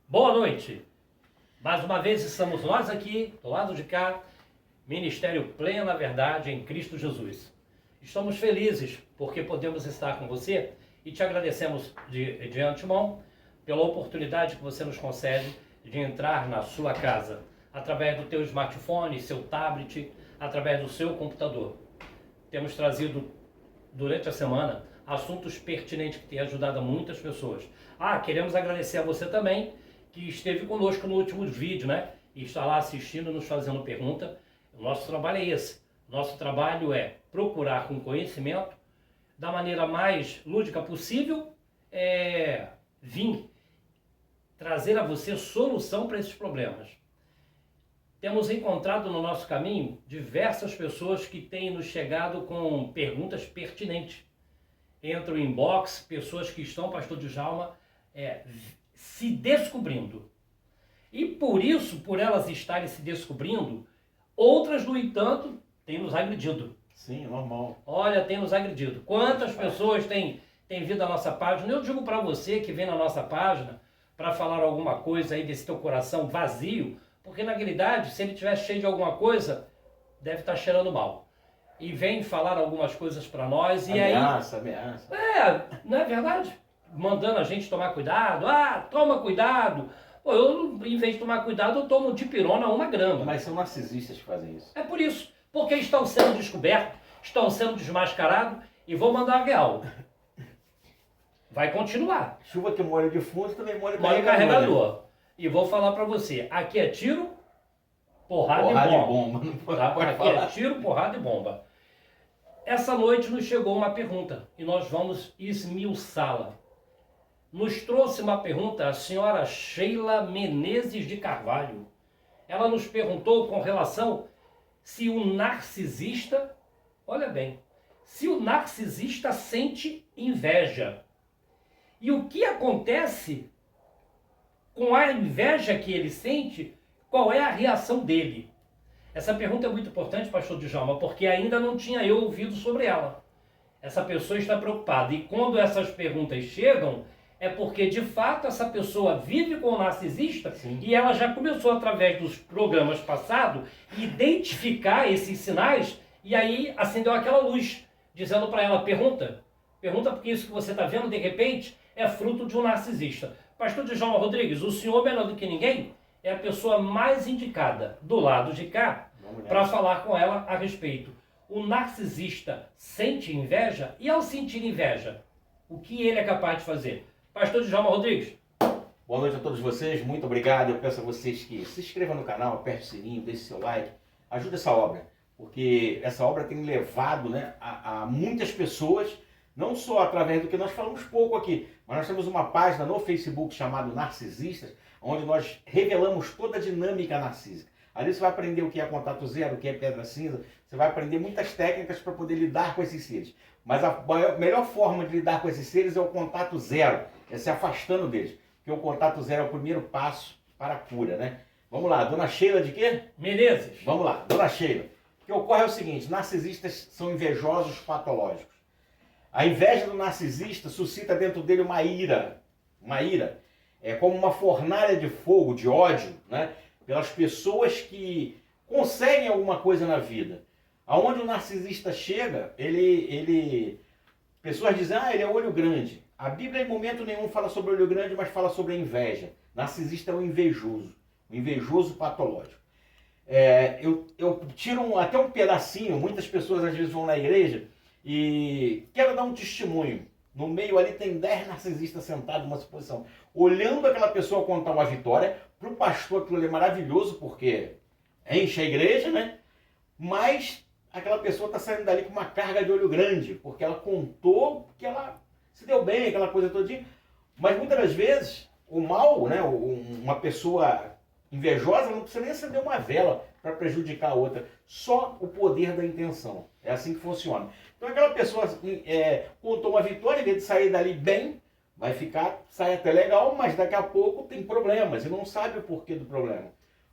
Boa noite. Mais uma vez estamos nós aqui, do lado de cá, Ministério Plena Verdade em Cristo Jesus. Estamos felizes porque podemos estar com você e te agradecemos de antemão pela oportunidade que você nos concede de entrar na sua casa, através do teu smartphone, seu tablet, através do seu computador. Temos trazido durante a semana assuntos pertinentes que têm ajudado a muitas pessoas. Queremos agradecer a você também que esteve conosco no último vídeo, né? E está lá assistindo, nos fazendo pergunta. O nosso trabalho é esse. Nosso trabalho é procurar com conhecimento, da maneira mais lúdica possível, vir trazer a você solução para esses problemas. Temos encontrado no nosso caminho diversas pessoas que têm nos chegado com perguntas pertinentes. Entra o inbox, pessoas que estão, pastor Djalma, se descobrindo. E por isso, por elas estarem se descobrindo, outras, no entanto, têm nos agredido. Sim, normal. Olha, tem nos agredido. Quantas pessoas têm vindo à nossa página? Eu digo para você que vem na nossa página para falar alguma coisa aí desse teu coração vazio, porque na realidade, se ele estiver cheio de alguma coisa, deve estar cheirando mal. E vem falar algumas coisas para nós e ameaça. não é verdade? Mandando a gente tomar cuidado. Toma cuidado. Pô, eu, em vez de tomar cuidado, eu tomo dipirona 1 grama. Mas são narcisistas que fazem isso. É por isso. Porque estão sendo descobertos, estão sendo desmascarados e vou mandar a real. Vai continuar. Chuva que molha de fundo também molha carregador. E vou falar para você, aqui é tiro, porrada e bomba. Não pode Aqui falar. é tiro, porrada e bomba. Essa noite nos chegou uma pergunta e nós vamos esmiuçá-la. Nos trouxe uma pergunta a senhora Sheila Menezes de Carvalho. Ela nos perguntou com relação se o narcisista, olha bem, se o narcisista sente inveja. E o que acontece com a inveja que ele sente, qual é a reação dele? Essa pergunta é muito importante, pastor Djalma, porque ainda não tinha eu ouvido sobre ela. Essa pessoa está preocupada. E quando essas perguntas chegam, é porque de fato essa pessoa vive com o narcisista. Sim. E ela já começou através dos programas passados identificar esses sinais e aí acendeu aquela luz, dizendo para ela, pergunta porque isso que você está vendo de repente é fruto de um narcisista. Pastor Djalma Rodrigues, o senhor melhor do que ninguém é a pessoa mais indicada do lado de cá para falar com ela a respeito. O narcisista sente inveja e ao sentir inveja, o que ele é capaz de fazer? Pastor Djalma Rodrigues. Boa noite a todos vocês, muito obrigado. Eu peço a vocês que se inscrevam no canal, aperte o sininho, deixe seu like, ajude essa obra, porque essa obra tem levado, né, a muitas pessoas, não só através do que nós falamos pouco aqui, mas nós temos uma página no Facebook chamada Narcisistas, onde nós revelamos toda a dinâmica narcísica. Ali você vai aprender o que é contato zero, o que é pedra cinza, você vai aprender muitas técnicas para poder lidar com esses seres. Mas a melhor forma de lidar com esses seres é o contato zero, é se afastando deles. Porque o contato zero é o primeiro passo para a cura, né? Vamos lá, dona Sheila de quê? Menezes. Vamos lá, dona Sheila. O que ocorre é o seguinte, narcisistas são invejosos patológicos. A inveja do narcisista suscita dentro dele uma ira. Uma ira. É como uma fornalha de fogo, de ódio, né? Pelas pessoas que conseguem alguma coisa na vida. Aonde o narcisista chega, pessoas dizem, ele é olho grande. A Bíblia em momento nenhum fala sobre olho grande, mas fala sobre a inveja. Narcisista é um invejoso patológico. Eu tiro até um pedacinho, muitas pessoas às vezes vão na igreja e quero dar um testemunho. No meio ali tem 10 narcisistas sentados numa exposição, olhando aquela pessoa contar uma vitória. Para o pastor aquilo ali é maravilhoso, porque enche a igreja, né? Mas aquela pessoa está saindo dali com uma carga de olho grande, porque ela contou que ela se deu bem, aquela coisa todinha. Mas muitas das vezes, o mal, né? Uma pessoa invejosa não precisa nem acender uma vela para prejudicar a outra. Só o poder da intenção. É assim que funciona. Então aquela pessoa contou uma vitória, em vez de sair dali bem, sai até legal, mas daqui a pouco tem problemas e não sabe o porquê do problema.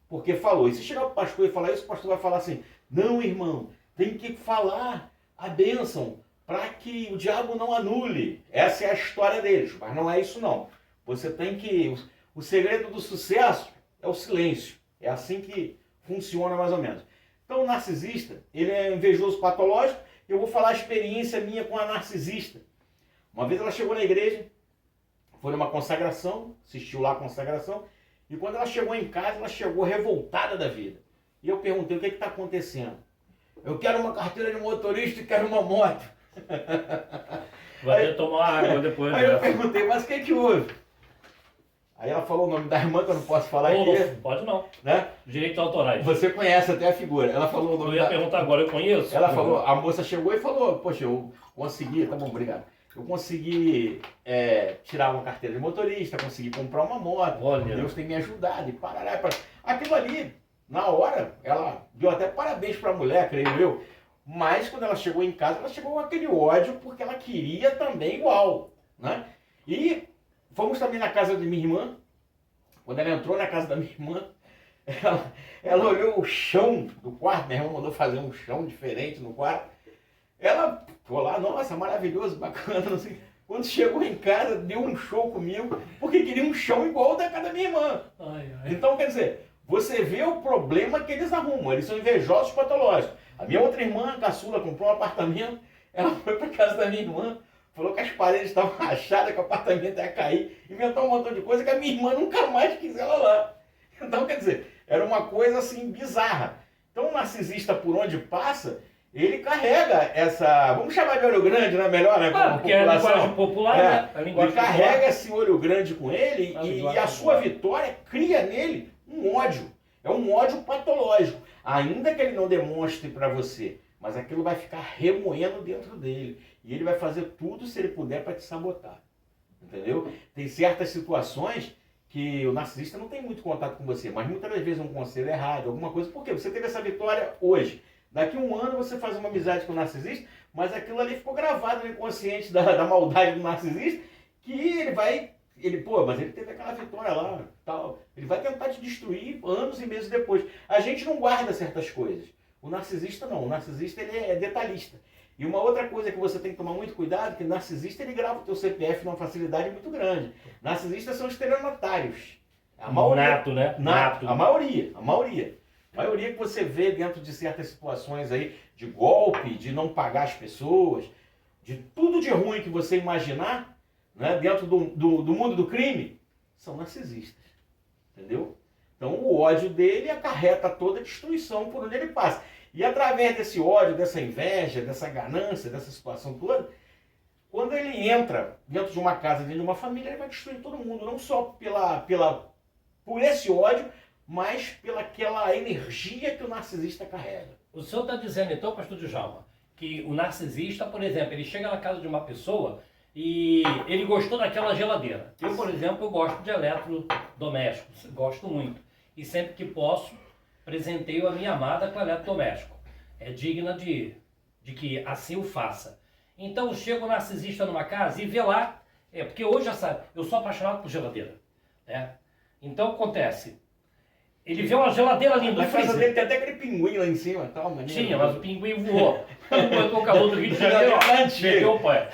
Porque falou. E se chegar para o pastor e falar isso, o pastor vai falar assim, não, irmão, tem que falar a bênção para que o diabo não anule. Essa é a história deles, mas não é isso não. Você tem que... O segredo do sucesso é o silêncio. É assim que funciona mais ou menos. Então o narcisista, ele é invejoso patológico. Eu vou falar a experiência minha com a narcisista. Uma vez ela chegou na igreja, foi numa consagração, assistiu lá a consagração, e quando ela chegou em casa, ela chegou revoltada da vida. E eu perguntei, o que está acontecendo? Eu quero uma carteira de motorista e quero uma moto. Vai até tomar água depois. Aí eu perguntei, mas o que houve? Aí ela falou o nome da irmã, que eu não posso falar aqui. Pode não. Né? Direitos autorais. Você conhece até a figura. Ela falou o nome Eu ia perguntar agora, eu conheço? Ela falou, a moça chegou e falou, poxa, eu consegui, tá bom, obrigado. Eu consegui tirar uma carteira de motorista, consegui comprar uma moto. Olha. Deus tem me ajudado. E parará. Aquilo ali, na hora, ela deu até parabéns para a mulher, creio eu. Mas quando ela chegou em casa, ela chegou com aquele ódio porque ela queria também igual. Né? E fomos também na casa de minha irmã. Quando ela entrou na casa da minha irmã, ela olhou o chão do quarto. Minha irmã mandou fazer um chão diferente no quarto. Ela ficou lá, nossa, maravilhoso, bacana, não sei. Quando chegou em casa, deu um show comigo, porque queria um chão igual ao da casa da minha irmã. Então, quer dizer, você vê o problema que eles arrumam. Eles são invejosos patológicos. A minha outra irmã, a caçula, comprou um apartamento. Ela foi para casa da minha irmã, falou que as paredes estavam rachadas, que o apartamento ia cair, inventou um montão de coisa que a minha irmã nunca mais quis ela lá. Então, quer dizer, era uma coisa assim bizarra. Então, o narcisista, por onde passa, ele carrega essa, vamos chamar de olho grande, né? Melhor, né? Porque é a linguagem popular, né? A linguagem ele carrega popular. esse olho grande com ele e a sua vitória cria nele um ódio. É um ódio patológico. Ainda que ele não demonstre para você, mas aquilo vai ficar remoendo dentro dele. E ele vai fazer tudo, se ele puder, para te sabotar. Entendeu? Tem certas situações que o narcisista não tem muito contato com você, mas muitas vezes um conselho errado, alguma coisa. Por quê? Você teve essa vitória hoje. Daqui a um ano você faz uma amizade com o narcisista, mas aquilo ali ficou gravado no inconsciente da maldade do narcisista, que mas ele teve aquela vitória lá, tal. Ele vai tentar te destruir anos e meses depois. A gente não guarda certas coisas. O narcisista não. O narcisista ele é detalhista. E uma outra coisa que você tem que tomar muito cuidado, que o narcisista ele grava o teu CPF numa facilidade muito grande. Narcisistas são estelionatários. A maioria, Nato, né? Nato. A maioria. A maioria que você vê dentro de certas situações aí de golpe, de não pagar as pessoas, de tudo de ruim que você imaginar, né, dentro do mundo do crime, são narcisistas. Entendeu? Então o ódio dele acarreta toda a destruição por onde ele passa. E através desse ódio, dessa inveja, dessa ganância, dessa situação toda, quando ele entra dentro de uma casa, dentro de uma família, ele vai destruir todo mundo. Não só por esse ódio, mas pelaquela energia que o narcisista carrega. O senhor está dizendo então, pastor Djalma, que o narcisista, por exemplo, ele chega na casa de uma pessoa e ele gostou daquela geladeira. Eu, por exemplo, eu gosto de eletrodomésticos, gosto muito. E sempre que posso, presenteio a minha amada com eletrodoméstico. É digna de que assim o faça. Então chega o narcisista numa casa e vê lá, porque hoje eu sou apaixonado por geladeira. Né? Então acontece, ele vê uma geladeira linda. Na casa dele tem até aquele pinguim lá em cima. Tal, tinha, mas o pinguim voou. Quando o calor do Rio de Janeiro, meteu o pé.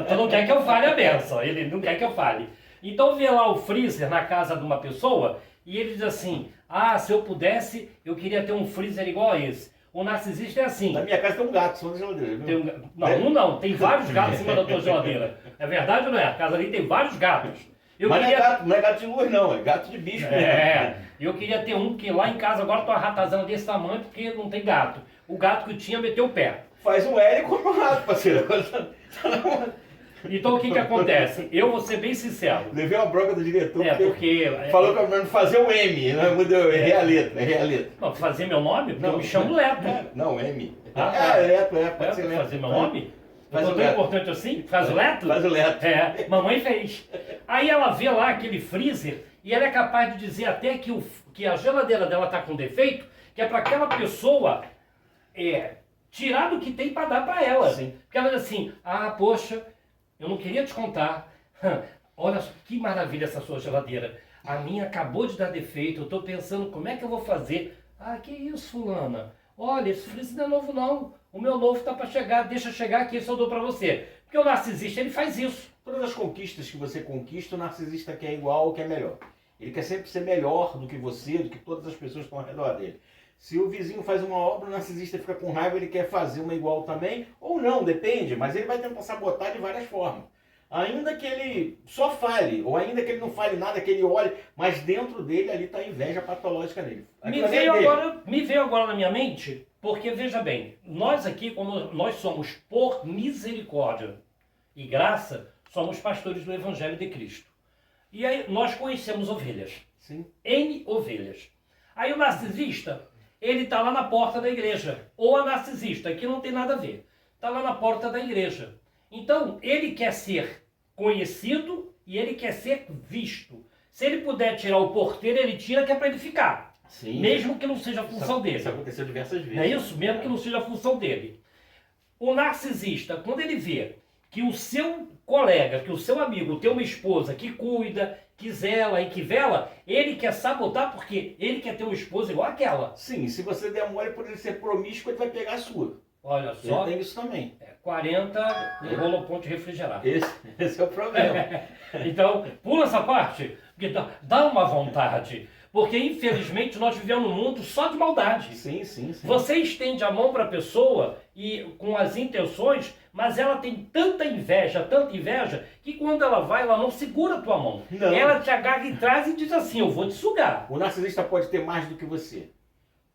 Tu não quer que eu fale a benção. Ele não quer que eu fale. Então vê lá o freezer na casa de uma pessoa e ele diz assim, se eu pudesse, eu queria ter um freezer igual a esse. O narcisista é assim. Na minha casa tem um gato, só na geladeira. Viu? Não, tem vários gatos em cima da tua geladeira. É verdade ou não é? A casa ali tem vários gatos. Mas não é gato de luz não, é gato de bicho. Eu queria ter um, que lá em casa agora tem uma ratazana desse tamanho, porque não tem gato. O gato que eu tinha meteu o pé. Faz um L e come um rato, parceiro. Então o que acontece? Eu vou ser bem sincero. Levei uma bronca do diretor, porque falou que eu fazer o M, não mudou, errei a letra. Não, fazer meu nome? Porque eu me chamo Leto. Não, M. Leto, pode ser Leto. Fazer meu nome? Faz tão importante assim? Faz o Leto? Faz o Leto. Mamãe fez. Aí ela vê lá aquele freezer e ela é capaz de dizer até que a geladeira dela está com defeito, que é para aquela pessoa tirar do que tem para dar para ela. Sim. Porque ela diz assim, poxa, eu não queria te contar. Olha que maravilha essa sua geladeira. A minha acabou de dar defeito, eu estou pensando como é que eu vou fazer. Que isso, fulana? Olha, esse freezer não é novo não. O meu novo está para chegar, deixa chegar aqui, isso eu dou para você. Porque o narcisista, ele faz isso. Todas as conquistas que você conquista, o narcisista quer igual ou quer melhor. Ele quer sempre ser melhor do que você, do que todas as pessoas que estão ao redor dele. Se o vizinho faz uma obra, o narcisista fica com raiva, ele quer fazer uma igual também, ou não, depende, mas ele vai tentar sabotar de várias formas. Ainda que ele só fale, ou ainda que ele não fale nada, que ele olhe, mas dentro dele ali está a inveja patológica nele. Me veio agora na minha mente, porque veja bem, nós aqui, como nós somos por misericórdia e graça, somos pastores do Evangelho de Cristo. E aí nós conhecemos ovelhas. Sim. N ovelhas. Aí o narcisista, ele está lá na porta da igreja. Ou a narcisista, que não tem nada a ver. Está lá na porta da igreja. Então, ele quer ser conhecido e ele quer ser visto. Se ele puder tirar o porteiro, ele tira, que é para ele ficar. Sim. Mesmo que não seja a função dele. Isso aconteceu diversas vezes. Não é isso? Mesmo que não seja a função dele. O narcisista, quando ele vê que o seu colega, que o seu amigo tem uma esposa que cuida, que zela e que vela, ele quer sabotar porque ele quer ter uma esposa igual àquela. Sim, se você der mole por ele ser promíscuo, ele vai pegar a sua. Olha só. Ele tem isso também. 40 enrola o ponto de refrigerar. Esse é o problema. Então, pula essa parte, porque dá uma vontade. Porque, infelizmente, nós vivemos num mundo só de maldade. Sim, sim, sim. Você estende a mão para a pessoa e com as intenções, mas ela tem tanta inveja, que quando ela vai, ela não segura a tua mão. Não. Ela te agarra e traz e diz assim, eu vou te sugar. O narcisista pode ter mais do que você,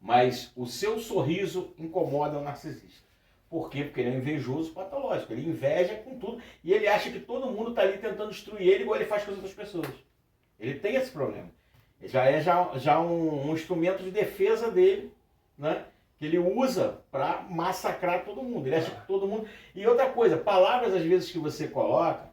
mas o seu sorriso incomoda o narcisista. Por quê? Porque ele é um invejoso patológico. Ele inveja com tudo e ele acha que todo mundo está ali tentando destruir ele igual ele faz com as outras pessoas. Ele tem esse problema. Já é um instrumento de defesa dele, né? Que ele usa para massacrar todo mundo. Ele acha que todo mundo... E outra coisa, palavras às vezes que você coloca,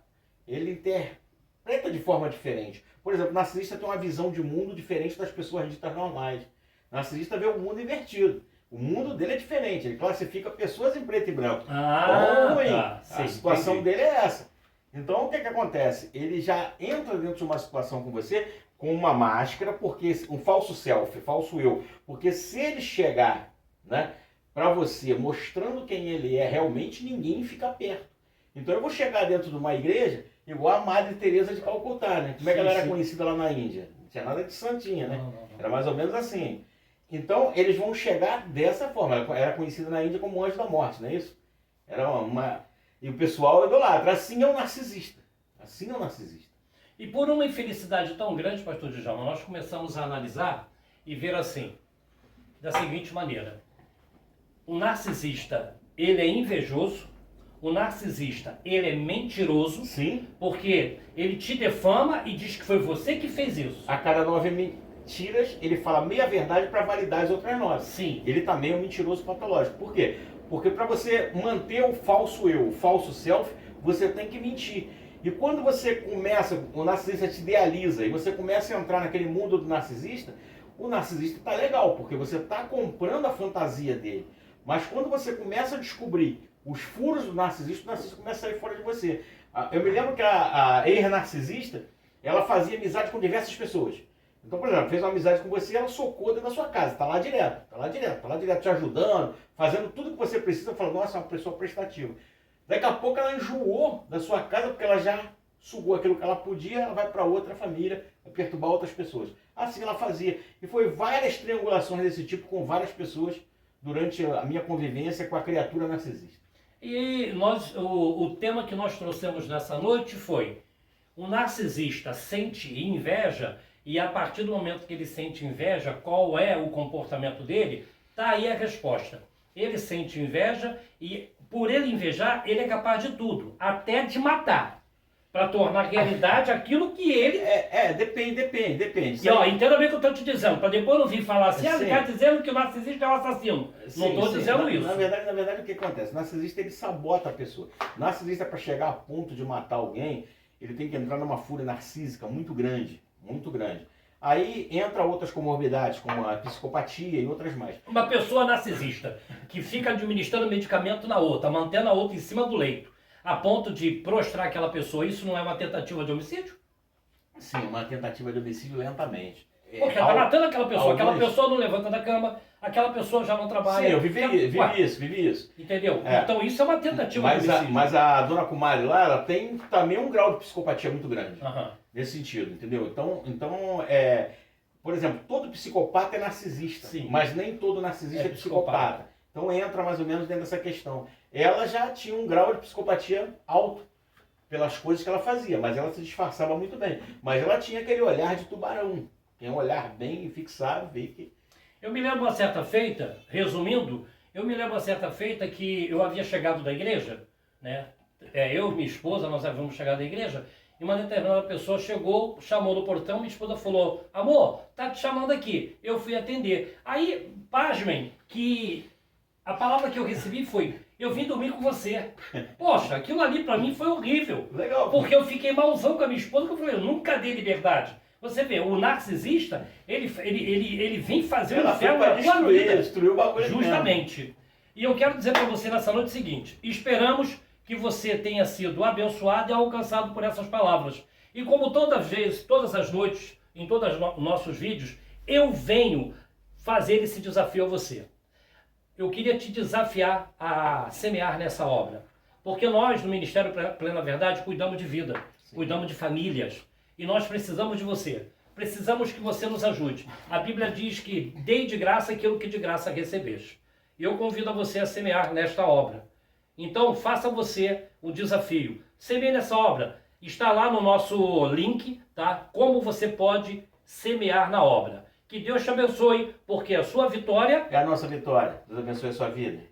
ele interpreta de forma diferente. Por exemplo, o narcisista tem uma visão de mundo diferente das pessoas ditas normais. O narcisista vê o mundo invertido. O mundo dele é diferente. Ele classifica pessoas em preto e branco. Ruim. Tá. A situação dele é essa. Então, o que acontece? Ele já entra dentro de uma situação com você com uma máscara, porque um falso self, falso eu. Porque se ele chegar, né, para você mostrando quem ele é realmente, ninguém fica perto. Então eu vou chegar dentro de uma igreja igual a Madre Teresa de Calcutá, né? Como é que ela era conhecida lá na Índia? Não tinha nada de santinha, né? Não. Era mais ou menos assim. Então eles vão chegar dessa forma. Ela era conhecida na Índia como anjo da morte, não é isso? Era uma... E o pessoal idolatra. Assim é o narcisista. Assim é o narcisista. E por uma infelicidade tão grande, pastor Djalma, nós começamos a analisar e ver assim, da seguinte maneira. O narcisista, ele é invejoso. O narcisista, ele é mentiroso. Sim. Porque ele te defama e diz que foi você que fez isso. A cada 9 mentiras, ele fala meia verdade para validar as outras 9. Sim. Ele também é um mentiroso patológico. Por quê? Porque para você manter o falso eu, o falso self, você tem que mentir. E quando você começa, o narcisista te idealiza, e você começa a entrar naquele mundo do narcisista, o narcisista está legal, porque você está comprando a fantasia dele. Mas quando você começa a descobrir os furos do narcisista, o narcisista começa a sair fora de você. Eu me lembro que a ex-narcisista, ela fazia amizade com diversas pessoas. Então, por exemplo, fez uma amizade com você, ela socou dentro da sua casa, está lá direto, te ajudando, fazendo tudo que você precisa, falando, nossa, é uma pessoa prestativa. Daqui a pouco ela enjoou da sua casa, porque ela já sugou aquilo que ela podia, ela vai para outra família, vai perturbar outras pessoas. Assim ela fazia. E foi várias triangulações desse tipo com várias pessoas durante a minha convivência com a criatura narcisista. E o tema que nós trouxemos nessa noite foi: o narcisista sente inveja, e a partir do momento que ele sente inveja, qual é o comportamento dele? Tá aí a resposta. Ele sente inveja e, por ele invejar, ele é capaz de tudo, até de matar, para tornar realidade aquilo que ele... Depende. E ó, entenda bem o que eu estou te dizendo, para depois não vir falar assim, ele Sim. está dizendo que o narcisista é um assassino. Não estou dizendo isso. Na verdade, o que acontece? O narcisista, ele sabota a pessoa. O narcisista, para chegar a ponto de matar alguém, ele tem que entrar numa fúria narcísica muito grande, muito grande. Aí entra outras comorbidades, como a psicopatia e outras mais. Uma pessoa narcisista que fica administrando medicamento na outra, mantendo a outra em cima do leito, a ponto de prostrar aquela pessoa, isso não é uma tentativa de homicídio? Sim, uma tentativa de homicídio lentamente. Porque tá matando aquela pessoa. Aquela alguns- pessoa não levanta da cama, aquela pessoa já não trabalha. Sim, eu vivi Ué, isso. entendeu? É. Então isso é uma tentativa de homicídio. Mas a dona Kumari lá, ela tem também um grau de psicopatia muito grande. Aham. Nesse sentido, entendeu? Então por exemplo, todo psicopata é narcisista, Sim. mas nem todo narcisista É é psicopata. Então entra mais ou menos dentro dessa questão. Ela já tinha um grau de psicopatia alto pelas coisas que ela fazia, mas ela se disfarçava muito bem. Mas ela tinha aquele olhar de tubarão, que é um olhar bem fixado, vê que... Eu me lembro uma certa feita, resumindo, eu me lembro uma certa feita que eu havia chegado da igreja, né? Eu e minha esposa, nós havíamos chegado da igreja, e uma determinada pessoa chegou, chamou no portão, minha esposa falou, amor, tá te chamando aqui. Eu fui atender. Aí, pasmem, que a palavra que eu recebi foi, eu vim dormir com você. Poxa, aquilo ali pra mim foi horrível. Legal. Porque eu fiquei malzão com a minha esposa, porque eu falei, eu nunca dei liberdade. Você vê, o narcisista, ele vem fazer o Ela foi inferno pra na tua vida. destruir o bagulho mesmo. Justamente. E eu quero dizer para você nessa noite o seguinte, esperamos que você tenha sido abençoado e alcançado por essas palavras. E como todas as noites, em todos os nossos vídeos, eu venho fazer esse desafio a você. Eu queria te desafiar a semear nessa obra. Porque nós, no Ministério Plena Verdade, cuidamos de vida, cuidamos de famílias. E nós precisamos de você. Precisamos que você nos ajude. A Bíblia diz que dei de graça aquilo que de graça recebeste. E eu convido a você a semear nesta obra. Então, faça você o desafio. Semeie nessa obra. Está lá no nosso link, tá? Como você pode semear na obra. Que Deus te abençoe, porque a sua vitória É a nossa vitória. Deus abençoe a sua vida.